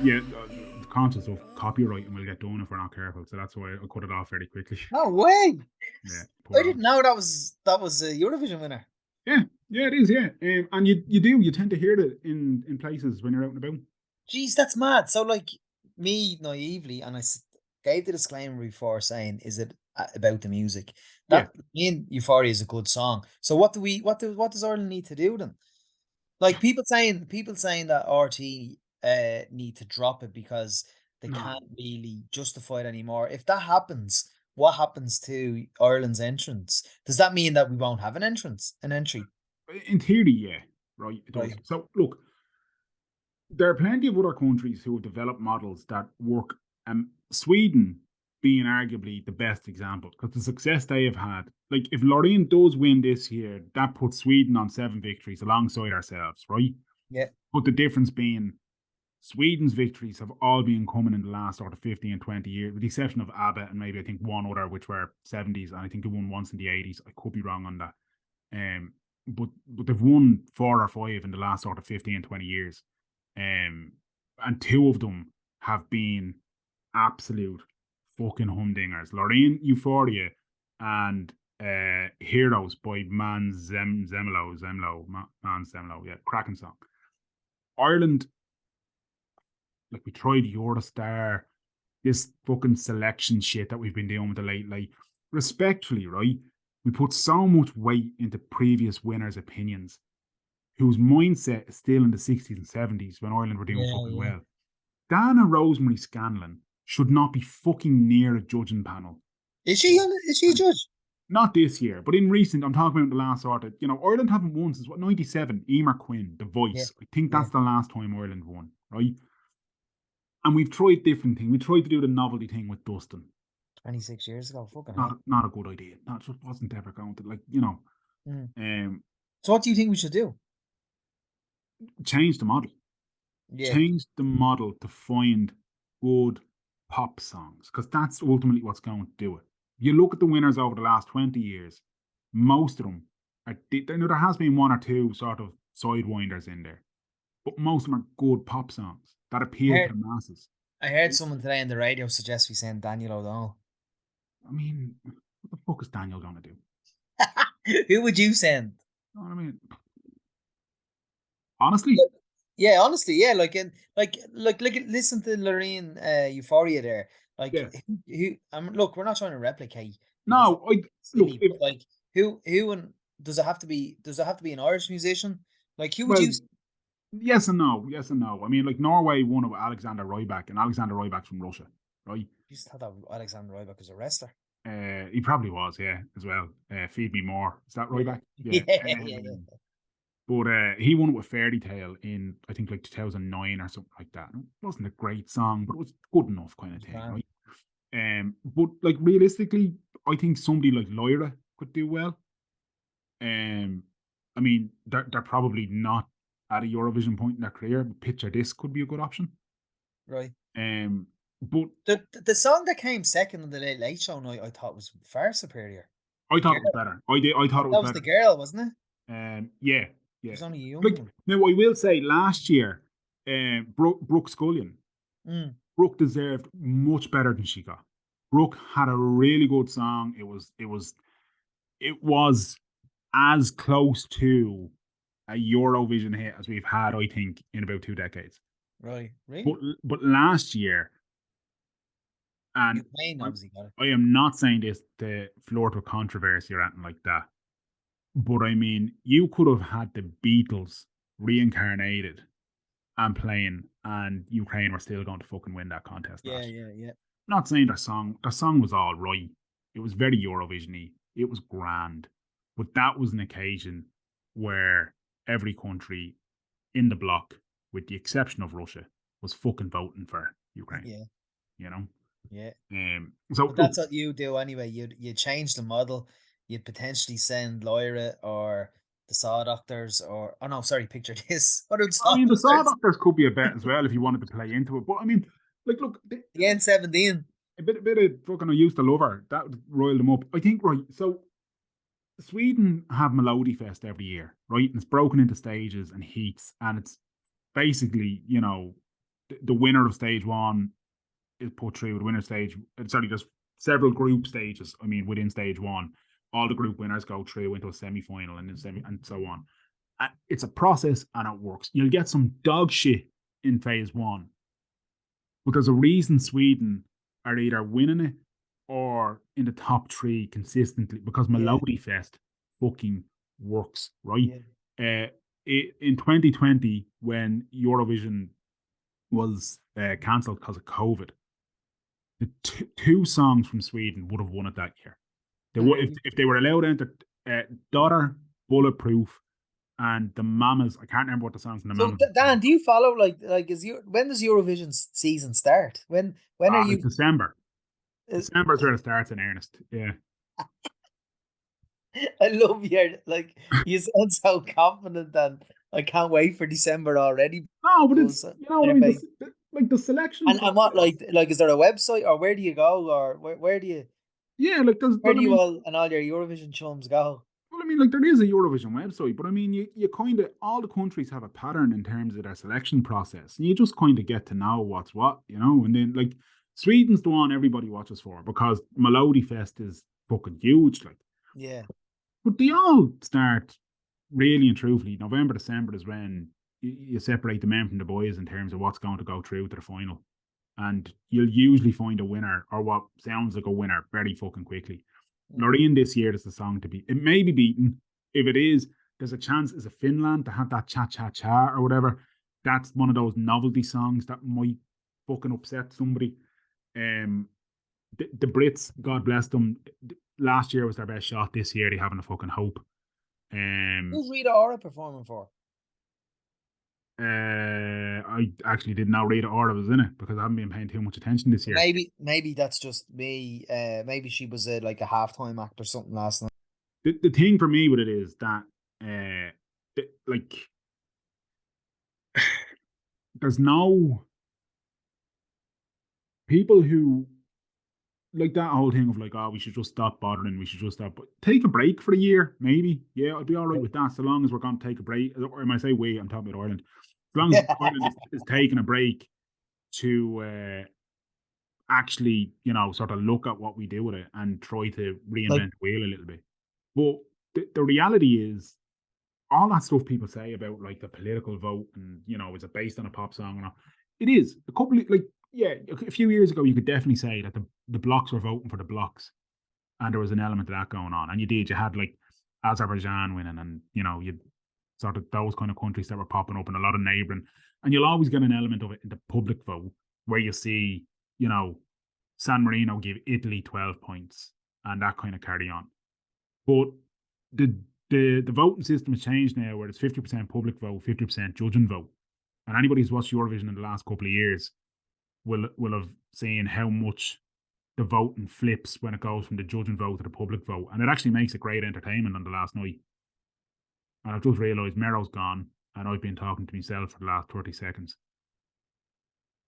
Speaker 1: Yeah, conscious of copyright and we'll get done if we're not careful. So that's why I cut it off very quickly.
Speaker 2: No way.
Speaker 1: Yeah,
Speaker 2: I
Speaker 1: poor old.
Speaker 2: didn't know that was a Eurovision winner.
Speaker 1: Yeah, yeah, it is. Yeah, and you tend to hear it in places when you're out and about.
Speaker 2: Jeez, that's mad. So like me naively, and gave the disclaimer before saying, is it about the music?
Speaker 1: Yeah,
Speaker 2: That mean Euphoria is a good song. So what does Ireland need to do then? Like people saying that RT need to drop it because they
Speaker 1: no,
Speaker 2: can't really justify it anymore. If that happens, what happens to Ireland's entrance? Does that mean that we won't have an entry?
Speaker 1: in theory, yeah, right, it does.
Speaker 2: Right.
Speaker 1: So look, there are plenty of other countries who have developed models that work. Sweden being arguably the best example because the success they have had. Like if Lorraine does win this year, that puts Sweden on 7 victories alongside ourselves, right?
Speaker 2: Yeah.
Speaker 1: But the difference being Sweden's victories have all been coming in the last sort of 15 and 20 years, with the exception of ABBA and maybe I think one other, which were 70s, and I think they won once in the 80s. I could be wrong on that. But they've won 4 or 5 in the last sort of 15, 20 years. And two of them have been absolute fucking humdingers. Lorraine Euphoria and Heroes by Man Zemlo, yeah, cracking song. Ireland, like we tried Eurostar, this fucking selection shit that we've been doing with the late, like, respectfully, right? We put so much weight into previous winners' opinions, whose mindset is still in the 60s and 70s when Ireland were doing
Speaker 2: Yeah,
Speaker 1: fucking
Speaker 2: yeah.
Speaker 1: well. Dana Rosemary Scanlon should not be fucking near a judging panel.
Speaker 2: Is she a judge?
Speaker 1: Not this year, but in recent, I'm talking about the last sort of, Ireland haven't won since what, 97, Emer Quinn, The
Speaker 2: Yeah,
Speaker 1: Voice. I think
Speaker 2: yeah.
Speaker 1: that's the last time Ireland won, right? And we've tried different things. We tried to do the novelty thing with Dustin.
Speaker 2: 26 years ago. Fucking hell.
Speaker 1: Not a good idea. That just wasn't ever going to,
Speaker 2: Mm.
Speaker 1: um,
Speaker 2: So what do you think we should do?
Speaker 1: change the model.
Speaker 2: Yeah,
Speaker 1: Change the model to find good pop songs, because that's ultimately what's going to do it. You look at the winners over the last 20 years, most of them there has been one or two sort of sidewinders in there, but most of them are good pop songs that
Speaker 2: I
Speaker 1: appeal to
Speaker 2: heard
Speaker 1: the masses.
Speaker 2: I heard someone today on the radio suggest we send Daniel O'Donnell.
Speaker 1: I mean, what the fuck is Daniel going to do?
Speaker 2: Who would you send?
Speaker 1: You know what I mean? Honestly,
Speaker 2: Yeah, honestly, yeah, like listen to Lorraine Euphoria there. Like
Speaker 1: yeah.
Speaker 2: who look, we're not trying to replicate because that's
Speaker 1: No, look,
Speaker 2: silly, but like who and does it have to be an Irish musician? Like who would
Speaker 1: well,
Speaker 2: you
Speaker 1: yes and no, yes and no. I mean, like Norway won it with Alexander Rybak, and Alexander Rybak's from Russia, right?
Speaker 2: just thought that Alexander Rybak was a wrestler?
Speaker 1: He probably was, yeah, as well. Feed me more. Is that
Speaker 2: Yeah.
Speaker 1: Rybak? Yeah.
Speaker 2: Yeah, yeah, yeah.
Speaker 1: But he won it with Fairy Tale in I think like 2009 or something like that. It wasn't a great song, but it was good enough kind of
Speaker 2: It's
Speaker 1: thing,
Speaker 2: grand.
Speaker 1: right? But like realistically, I think somebody like Lyra could do well. Um, I mean, they're probably not at a Eurovision point in their career, but Picture This could be a good option.
Speaker 2: Right.
Speaker 1: But
Speaker 2: The song that came second on the Late Late Show night, I thought was far superior.
Speaker 1: I
Speaker 2: The
Speaker 1: thought
Speaker 2: girl,
Speaker 1: it was better. I thought it was
Speaker 2: that was the
Speaker 1: better.
Speaker 2: girl, wasn't it?
Speaker 1: Yeah,
Speaker 2: She
Speaker 1: yeah.
Speaker 2: was only a young
Speaker 1: Like
Speaker 2: one.
Speaker 1: now, I will say last year, Brooke Scullion,
Speaker 2: Mm,
Speaker 1: Brooke deserved much better than she got. Brooke had a really good song. It was as close to a Eurovision hit as we've had, I think, in about 2 decades.
Speaker 2: right.
Speaker 1: But
Speaker 2: Really?
Speaker 1: but last year, and
Speaker 2: Ukraine
Speaker 1: I,
Speaker 2: obviously got it.
Speaker 1: I am not saying this to flirt with controversy or anything like that, but I mean, you could have had the Beatles reincarnated and playing, and Ukraine were still going to fucking win that contest
Speaker 2: Yeah,
Speaker 1: last year.
Speaker 2: yeah, yeah.
Speaker 1: Not saying their song was all right. It was very Eurovision-y. It was grand. But that was an occasion where every country in the bloc, with the exception of Russia, was fucking voting for Ukraine,
Speaker 2: Yeah,
Speaker 1: you know?
Speaker 2: yeah.
Speaker 1: So
Speaker 2: But
Speaker 1: look,
Speaker 2: that's what you do anyway. You'd change the model. You'd potentially send Lyra or the Saw Doctors or oh no, sorry, picture this. What are the
Speaker 1: I
Speaker 2: Saw
Speaker 1: mean, the Saw
Speaker 2: Doctors?
Speaker 1: Doctors could be a bet as well if you wanted to play into it. But I mean, like, look,
Speaker 2: The N17.
Speaker 1: a bit of fucking I used to love her. That would rile them up. I think, right. So Sweden have Melody Fest every year, right? And it's broken into stages and heats, and it's basically, the winner of stage one is put through the winner stage. Sorry, there's several group stages. I mean, within stage one, all the group winners go through into a semi final and then semi and so on. It's a process and it works. You'll get some dog shit in phase one, but there's a reason Sweden are either winning it or in the top three consistently because
Speaker 2: Yeah,
Speaker 1: Melody Fest fucking works, right?
Speaker 2: yeah,
Speaker 1: Uh, in 2020, when Eurovision was cancelled because of COVID, the two songs from Sweden would have won it that year. They would
Speaker 2: really.
Speaker 1: if they were allowed to enter Daughter, Bulletproof, and the Mamas. I can't remember what the songs from the
Speaker 2: So
Speaker 1: Mamas.
Speaker 2: Dan, do you follow like is your when does Eurovision season start? When are
Speaker 1: Like
Speaker 2: you?
Speaker 1: December.
Speaker 2: Uh,
Speaker 1: December is where it starts in earnest. Yeah.
Speaker 2: I love your like you sound so confident and I can't wait for December already.
Speaker 1: No, but it's,
Speaker 2: Because
Speaker 1: you know what I
Speaker 2: they're
Speaker 1: mean.
Speaker 2: based.
Speaker 1: Like the selection
Speaker 2: And what,
Speaker 1: process.
Speaker 2: like is there a website, or where do you go, or where do you
Speaker 1: Yeah, like there's,
Speaker 2: where
Speaker 1: but
Speaker 2: do
Speaker 1: I
Speaker 2: you
Speaker 1: mean,
Speaker 2: all and all your Eurovision chums go?
Speaker 1: well, I mean, like there is a Eurovision website, but I mean, you kind of all the countries have a pattern in terms of their selection process, and you just kind of get to know what's what, you know. And then like Sweden's the one everybody watches for because Melody Fest is fucking huge, like.
Speaker 2: Yeah.
Speaker 1: But they all start really and truthfully. November, December is when you separate the men from the boys in terms of what's going to go through to the final, and you'll usually find a winner or what sounds like a winner very fucking quickly.
Speaker 2: Mm.
Speaker 1: Loreen this year is the song to beat. It may be beaten. If it is, there's a chance as a Finland to have that cha cha cha or whatever. That's one of those novelty songs that might fucking upset somebody. Um, the Brits, God bless them, last year was their best shot. This year they haven't a fucking hope.
Speaker 2: Who's Rita Ora performing for?
Speaker 1: I actually didn't know Rita Ora was in it because I haven't been paying too much attention this year.
Speaker 2: Maybe that's just me. Maybe she was like a halftime act or something last night.
Speaker 1: The thing for me with it is that like there's no people who like that whole thing of like, oh, we should just stop bothering, we should just stop. But take a break for a year, maybe. Yeah, I'd be all right with that, so long as we're going to take a break. Or when I say we, I'm talking about Ireland. As long as Ireland is taking a break to actually, you know, sort of look at what we do with it and try to
Speaker 2: Like,
Speaker 1: reinvent the wheel a little bit. But the reality is, all that stuff people say about like the political vote and, you know, is it based on a pop song or not? It is. A couple of, like, yeah, a few years ago, you could definitely say that the blocks were voting for the blocks, and there was an element of that going on. And you had like Azerbaijan winning, and, you know, you sort of those kind of countries that were popping up and a lot of neighboring. And you'll always get an element of it in the public vote where you see, you know, San Marino give Italy 12 points and that kind of carry on. But the the voting system has changed now where it's 50% public vote, 50% judging vote. And anybody who's watched Eurovision in the last couple of years will have seen how much the voting flips when it goes from the judging vote to the public vote. And it actually makes it great entertainment on the last night. And I've just realised Mero's gone and I've been talking to myself for the last 30 seconds.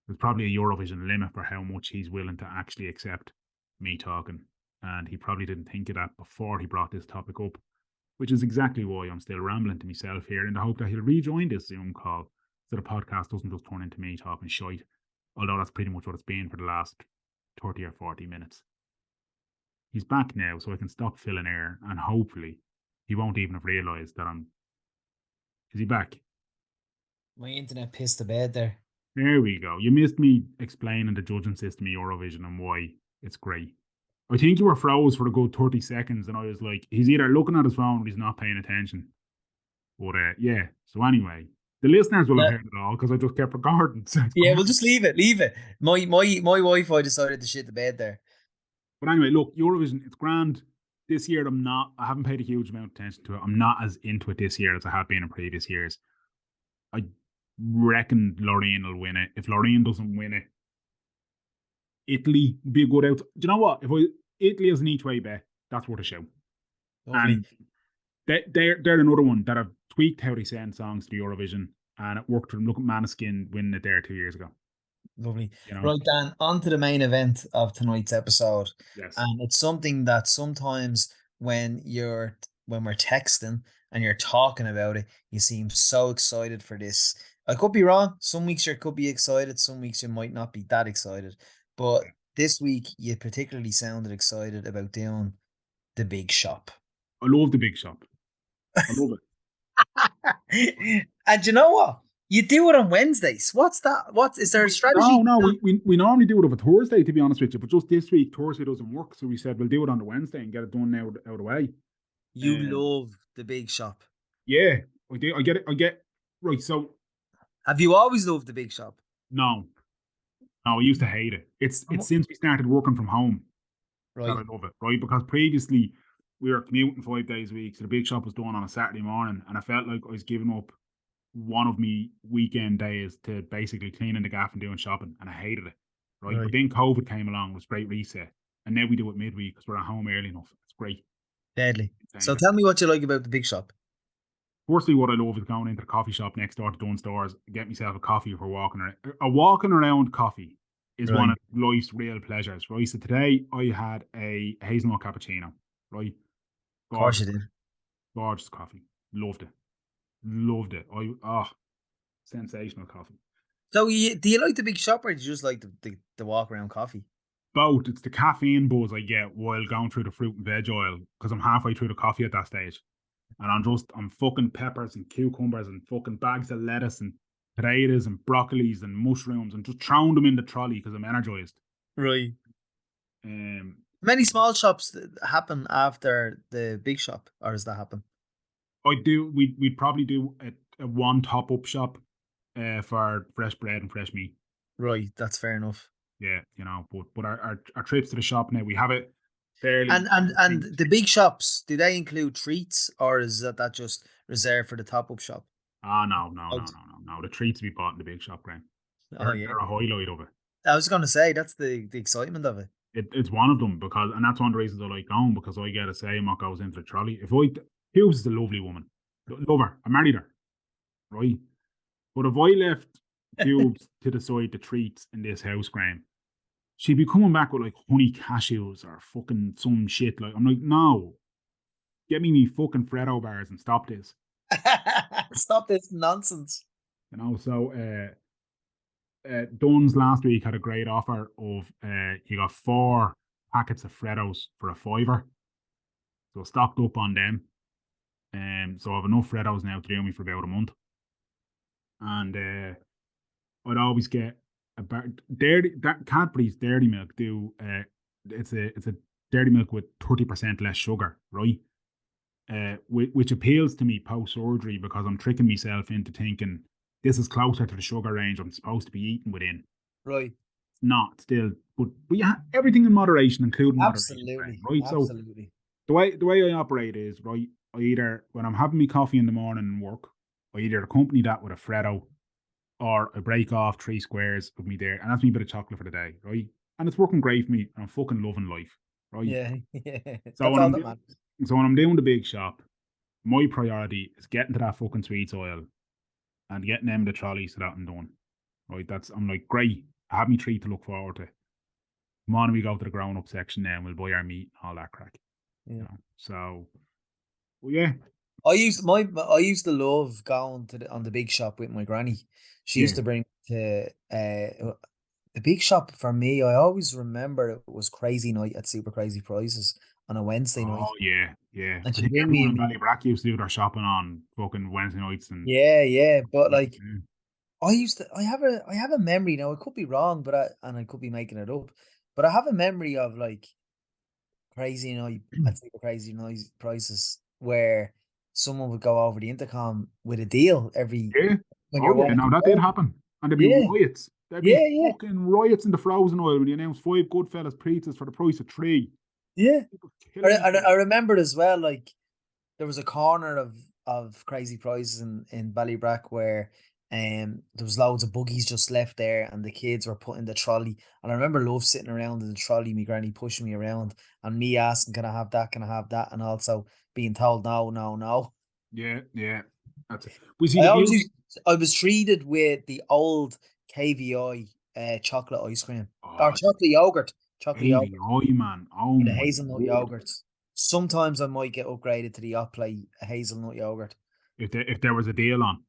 Speaker 1: There's probably a Eurovision limit for how much he's willing to actually accept me talking. And he probably didn't think of that before he brought this topic up, which is exactly why I'm still rambling to myself here in the hope that he'll rejoin this Zoom call so the podcast doesn't just turn into me talking shite, although that's pretty much what it's been for the last 30 or 40 minutes. He's back now, so I can stop filling air, and hopefully he won't even have realised that I'm. Is he back?
Speaker 2: my internet pissed the bed there.
Speaker 1: There we go. You missed me explaining the judging system of Eurovision and why it's great. I think you were froze for a good 30 seconds, and I was like, he's either looking at his phone or he's not paying attention. But yeah, so anyway, the listeners will have
Speaker 2: Yeah,
Speaker 1: heard it all because I just kept recording. So it's
Speaker 2: yeah. We'll
Speaker 1: grand.
Speaker 2: just leave it. Leave it. My Wi-Fi decided to shit the bed there.
Speaker 1: But anyway, look, Eurovision, it's grand. This year, I haven't paid a huge amount of attention to it. I'm not as into it this year as I have been in previous years. I reckon Loreen will win it. If Loreen doesn't win it, Italy would be a good out. Do you know what? Italy is an each way bet, that's worth a shout.
Speaker 2: Lovely,
Speaker 1: And they're another one that have tweaked how they send songs to Eurovision, and it worked for them. Look at Maneskin winning it there 2 years ago.
Speaker 2: lovely.
Speaker 1: You know,
Speaker 2: Right, Dan. On to the main event of tonight's episode,
Speaker 1: yes,
Speaker 2: and it's something that sometimes when we're texting and you're talking about it, you seem so excited for this. I could be wrong. Some weeks you could be excited. Some weeks you might not be that excited. But this week you particularly sounded excited about doing the big shop.
Speaker 1: I love the big shop. I love it.
Speaker 2: And you know what? You do it on Wednesdays. What's that? What is there a
Speaker 1: No,
Speaker 2: strategy?
Speaker 1: no, we normally do it over Thursday, to be honest with you. But just this week, Thursday doesn't work, so we said we'll do it on the Wednesday and get it done now out of the way.
Speaker 2: You
Speaker 1: Uh,
Speaker 2: love the big shop.
Speaker 1: yeah, I do. I get it. I get right. So
Speaker 2: Have you always loved the big shop?
Speaker 1: no, no, I used to hate it. It's since we started working from home that
Speaker 2: Right.
Speaker 1: I love it, right? Because previously we were commuting 5 days a week, so the big shop was done on a Saturday morning, and I felt like I was giving up one of me weekend days to basically cleaning the gaff and doing shopping, and I hated it, right? But
Speaker 2: Right.
Speaker 1: then COVID came along, it was a great reset, and now we do it midweek because we're at home early enough. It's great.
Speaker 2: Deadly. So
Speaker 1: Insane.
Speaker 2: tell me what you like about the big shop.
Speaker 1: Firstly, what I love is going into the coffee shop next door to Dunn Stores, get myself a coffee for walking around. A walking around coffee is one
Speaker 2: Right.
Speaker 1: of life's real pleasures, right? So today I had a hazelnut cappuccino, right?
Speaker 2: Of course
Speaker 1: Gorgeous,
Speaker 2: you did.
Speaker 1: gorgeous coffee. Loved it. Loved it. Sensational coffee.
Speaker 2: So do you like the big shop or do you just like the walk around coffee?
Speaker 1: Both. It's the caffeine buzz I get while going through the fruit and veg oil because I'm halfway through the coffee at that stage. And I'm fucking peppers and cucumbers and fucking bags of lettuce and potatoes and broccolis and mushrooms and just throwing them in the trolley because I'm energized.
Speaker 2: Right.
Speaker 1: Um,
Speaker 2: Many small shops that happen after the big shop, or does that happen?
Speaker 1: I do. We'd probably do a one top up shop, for fresh bread and fresh meat.
Speaker 2: Right, that's fair enough.
Speaker 1: Yeah, but our trips to the shop now we have it fairly.
Speaker 2: And the big shops, do they include treats or is that just reserved for the top up shop?
Speaker 1: Ah, no, no, no,
Speaker 2: Out.
Speaker 1: no, no, no. The treats we bought in the big shop, Graham.
Speaker 2: Oh
Speaker 1: They're
Speaker 2: yeah.
Speaker 1: a highlight of it.
Speaker 2: I was gonna say that's the excitement of it.
Speaker 1: It's one of them because, and that's one of the reasons I like going because I get a say in what goes into the trolley. Hughes is a lovely woman, love her. I married her, right? But if I left Hughes to decide the treats in this house, Graham, she'd be coming back with like honey cashews or fucking some shit. Like I'm like, no, get me fucking Freddo bars and stop this.
Speaker 2: Stop this nonsense.
Speaker 1: So Dunn's last week had a great offer of you got 4 packets of Freddos for a fiver. So stocked up on them. So I have enough Freddos now to do me for about a month. And I'd always get about dairy that Cadbury's dairy milk do it's a dairy milk with 30% less sugar, right? Which appeals to me post surgery because I'm tricking myself into thinking this is closer to the sugar range I'm supposed to be eating within.
Speaker 2: Right.
Speaker 1: It's not still, but yeah, everything in moderation, including moderation, Brian,
Speaker 2: Absolutely.
Speaker 1: right? So
Speaker 2: Absolutely.
Speaker 1: the way I operate is right. I either when I'm having my coffee in the morning and work, I either accompany that with a Freddo or I break off 3 squares of me there, and that's me bit of chocolate for the day, right? And it's working great for me, and I'm fucking loving life, right?
Speaker 2: Yeah. Yeah.
Speaker 1: So
Speaker 2: That's
Speaker 1: when
Speaker 2: all
Speaker 1: I'm
Speaker 2: that
Speaker 1: doing,
Speaker 2: matters.
Speaker 1: so when I'm doing the big shop, my priority is getting to that fucking sweets aisle and getting them in the trolley so that I'm done, right? I'm like, great, I have me treat to look forward to. Come on, we go to the grown up section now, and we'll buy our meat and all that crack,
Speaker 2: Yeah.
Speaker 1: So, well, yeah,
Speaker 2: I used to love going to on the big shop with my granny. She used
Speaker 1: yeah.
Speaker 2: to bring to the big shop for me. I always remember it was crazy night at Super Crazy Prices on a Wednesday night,
Speaker 1: Oh yeah, yeah.
Speaker 2: and
Speaker 1: I
Speaker 2: she'd
Speaker 1: think
Speaker 2: bring me
Speaker 1: everyone
Speaker 2: and
Speaker 1: in
Speaker 2: me.
Speaker 1: Ballybrack used to do their shopping on fucking Wednesday nights and
Speaker 2: Yeah, yeah. But like
Speaker 1: yeah.
Speaker 2: I have a memory now. I could be wrong, but I could be making it up. But I have a memory of like crazy night at Super Crazy Noise Prices where someone would go over the intercom with a deal every
Speaker 1: Yeah.
Speaker 2: when you're
Speaker 1: Oh yeah, no,
Speaker 2: walking
Speaker 1: that did
Speaker 2: home.
Speaker 1: happen. And there'd be
Speaker 2: Yeah,
Speaker 1: riots. There'd be
Speaker 2: yeah, yeah,
Speaker 1: fucking riots in the frozen oil when you announced 5 Goodfellas pizzas for the price of 3.
Speaker 2: yeah.
Speaker 1: People killing each other.
Speaker 2: I remember as well, like there was a corner of Crazy Prices in Ballybrack where there was loads of buggies just left there and the kids were put in the trolley. And I remember love sitting around in the trolley, me granny pushing me around and me asking, can I have that? Can I have that? And also being told no, no, no.
Speaker 1: Yeah, yeah. That's it. We see
Speaker 2: I
Speaker 1: the
Speaker 2: always
Speaker 1: beauty.
Speaker 2: used I was treated with the old KVI chocolate ice cream or
Speaker 1: Oh,
Speaker 2: chocolate yogurt. Chocolate yogurt.
Speaker 1: AVI, man. Oh
Speaker 2: Yeah, the
Speaker 1: my
Speaker 2: hazelnut
Speaker 1: word.
Speaker 2: yogurts. Sometimes I might get upgraded to the Yoplait hazelnut yogurt.
Speaker 1: If there was a deal on.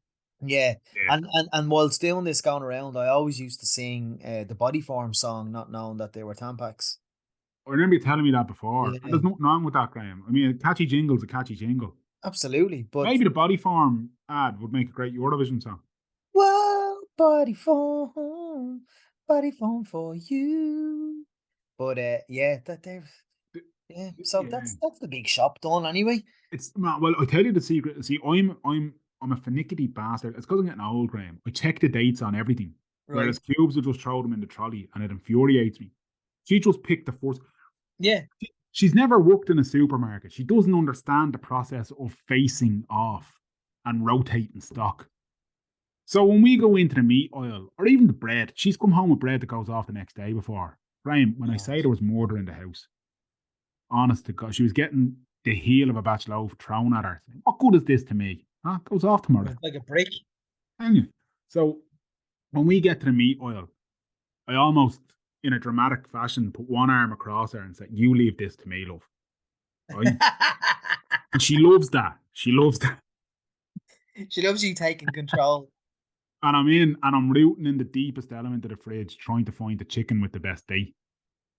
Speaker 2: Yeah,
Speaker 1: Yeah.
Speaker 2: and whilst doing this going around, I always used to sing the Body Form song, not knowing that they were Tampax.
Speaker 1: I remember you telling me that before. And
Speaker 2: Yeah,
Speaker 1: there's nothing wrong with that, Graham. I mean, a catchy jingle's a catchy jingle.
Speaker 2: absolutely. But
Speaker 1: Maybe the body form ad would make a great Eurovision song.
Speaker 2: whoa, body form for you. But yeah, that they're yeah. So
Speaker 1: Yeah.
Speaker 2: that's the big shop done anyway.
Speaker 1: Well, I tell you the secret. See, I'm a finicky bastard. It's because I'm getting old, Graham. I check the dates on everything.
Speaker 2: Right.
Speaker 1: Whereas Cubes will just throw them in the trolley and it infuriates me. She just picked the first.
Speaker 2: Yeah.
Speaker 1: She's never worked in a supermarket. She doesn't understand the process of facing off and rotating stock. So when we go into the meat aisle or even the bread, she's come home with bread that goes off the next day before. Graham, when I
Speaker 2: God.
Speaker 1: say there was murder in the house, honest to God, she was getting the heel of a batch loaf thrown at her. What good is this to me? Huh? Goes off tomorrow.
Speaker 2: It's like a brick.
Speaker 1: Hang you. So when we get to the meat oil, I almost, in a dramatic fashion, put one arm across her and say, "You leave this to me, love." Right? And she loves that. She loves that.
Speaker 2: She loves you taking control.
Speaker 1: And I'm rooting in the deepest element of the fridge, trying to find the chicken with the best date.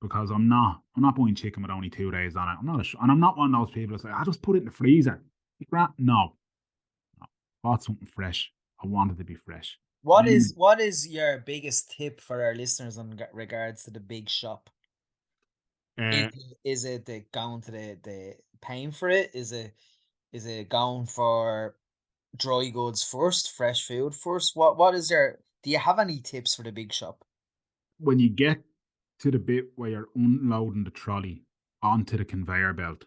Speaker 1: Because I'm not buying chicken with only 2 days on it. And I'm not one of those people that say, "I just put it in the freezer." No, no. Bought something fresh. I want it to be fresh.
Speaker 2: What is your biggest tip for our listeners on regards to the big shop? Is
Speaker 1: Uh,
Speaker 2: is it the going to the paying for it? Is it going for dry goods first, fresh food first? What is your do you have any tips for the big shop?
Speaker 1: when you get to the bit where you're unloading the trolley onto the conveyor belt,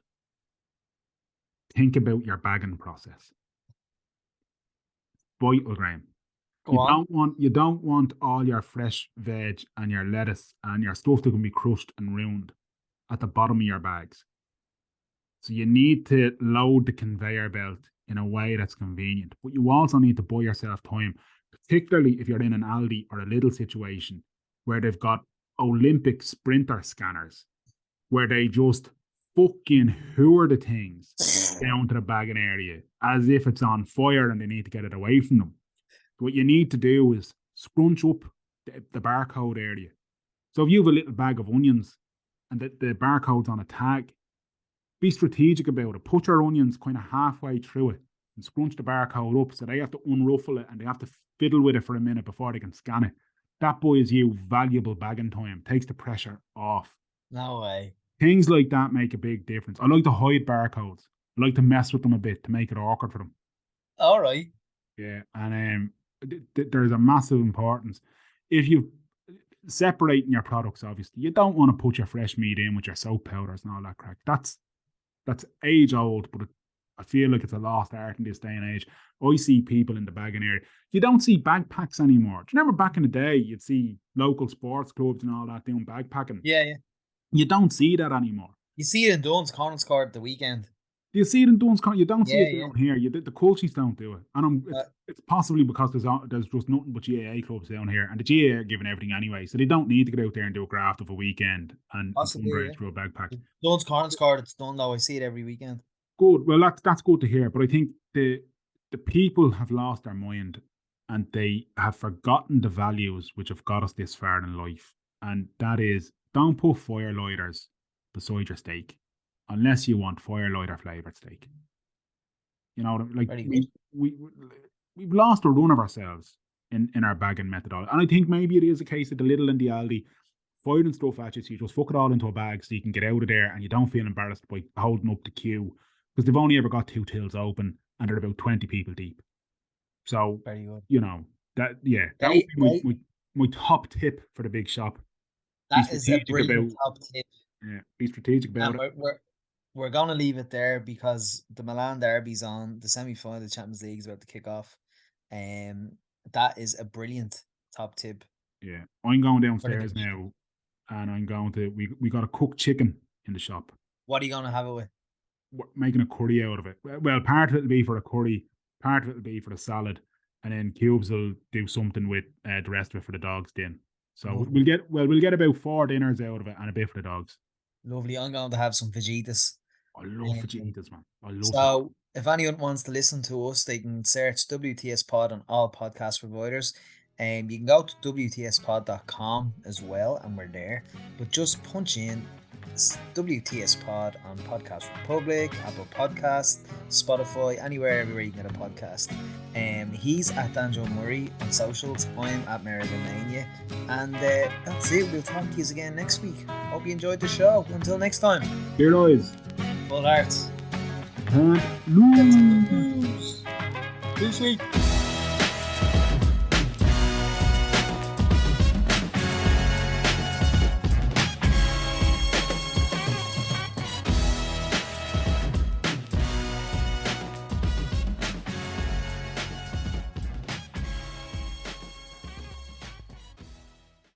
Speaker 1: think about your bagging process. Vital, Graham.
Speaker 2: Go on.
Speaker 1: You don't want all your fresh veg and your lettuce and your stuff that can be crushed and ruined at the bottom of your bags. So you need to load the conveyor belt in a way that's convenient. But you also need to buy yourself time, particularly if you're in an Aldi or a little situation where they've got Olympic sprinter scanners, where they just fucking hoover the things down to the bagging area as if it's on fire and they need to get it away from them. What you need to do is scrunch up the barcode area. So if you have a little bag of onions and the barcode's on a tag, be strategic about it. Put your onions kind of halfway through it and scrunch the barcode up so they have to unruffle it and they have to fiddle with it for a minute before they can scan it. That buys you valuable bagging time, takes the pressure off.
Speaker 2: No way.
Speaker 1: Things like that make a big difference. I like to hide barcodes. I like to mess with them a bit to make it awkward for them.
Speaker 2: All right.
Speaker 1: Yeah, and there's a massive importance. If you separating your products, obviously, you don't want to put your fresh meat in with your soap powders and all that crack. That's age old, but I feel like it's a lost art in this day and age. I see people in the bagging area. You don't see bag packs anymore. Do you remember back in the day, you'd see local sports clubs and all that doing bag packing?
Speaker 2: Yeah, yeah.
Speaker 1: You don't see that anymore.
Speaker 2: You see it in Dunn's Corner Score at the weekend.
Speaker 1: Do you see it in Dunn's? You don't see
Speaker 2: Yeah,
Speaker 1: it
Speaker 2: yeah.
Speaker 1: down here. The cultures don't do it, and
Speaker 2: Uh,
Speaker 1: it's possibly because there's just nothing but GAA clubs down here, and the GAA are giving everything anyway, so they don't need to get out there and do a graft of a weekend and
Speaker 2: Possibly,
Speaker 1: fundraise
Speaker 2: yeah.
Speaker 1: through a backpack.
Speaker 2: Dunn's Corner Score, it's done though. I see it every weekend.
Speaker 1: Good. Well, that's good to hear. But I think the people have lost their mind, and they have forgotten the values which have got us this far in life, and that is don't put firelighters beside your steak unless you want firelighter flavored steak. You know, like
Speaker 2: Very good.
Speaker 1: we've lost a run of ourselves in our bagging methodology. And I think maybe it is a case of the little and the Aldi firing stuff at you, so you just fuck it all into a bag so you can get out of there and you don't feel embarrassed by holding up the queue because they've only ever got 2 tills open and they're about 20 people deep. So,
Speaker 2: Very good.
Speaker 1: you know, that would
Speaker 2: They,
Speaker 1: be
Speaker 2: they,
Speaker 1: my top tip for the big shop. Be
Speaker 2: that is a
Speaker 1: strategic
Speaker 2: brilliant
Speaker 1: about
Speaker 2: top tip.
Speaker 1: be strategic about
Speaker 2: And
Speaker 1: it.
Speaker 2: we're gonna leave it there because the Milan derby's on, the semi-final of the Champions League is about to kick off. That is a brilliant top tip
Speaker 1: Yeah. I'm going
Speaker 2: for the
Speaker 1: downstairs
Speaker 2: big shop.
Speaker 1: now and I'm going to we got a cooked chicken in the shop.
Speaker 2: What are you gonna have it with?
Speaker 1: We're making a curry out of it. Well, part of it will be for a curry, part of it will be for the salad, and then Cubes will do something with the rest of it for the dogs. Then, so
Speaker 2: Lovely.
Speaker 1: we'll get about 4 dinners out of it and a bit for the dogs.
Speaker 2: Lovely. I'm going to have some fajitas.
Speaker 1: I love
Speaker 2: Um,
Speaker 1: fajitas, man. I love it.
Speaker 2: So, if anyone wants to listen to us, they can search WTS Pod on all podcast providers. You can go to WTSpod.com as well, and we're there. But just punch in WTS Pod on Podcast Republic, Apple Podcast, Spotify, anywhere you can get a podcast. He's at Danjo Murray on socials. I'm at Mero. And that's it. We'll talk to you again next week. Hope you enjoyed the show. Until next time.
Speaker 1: Here it is.
Speaker 2: Full hearts.
Speaker 1: And lose.
Speaker 2: This week.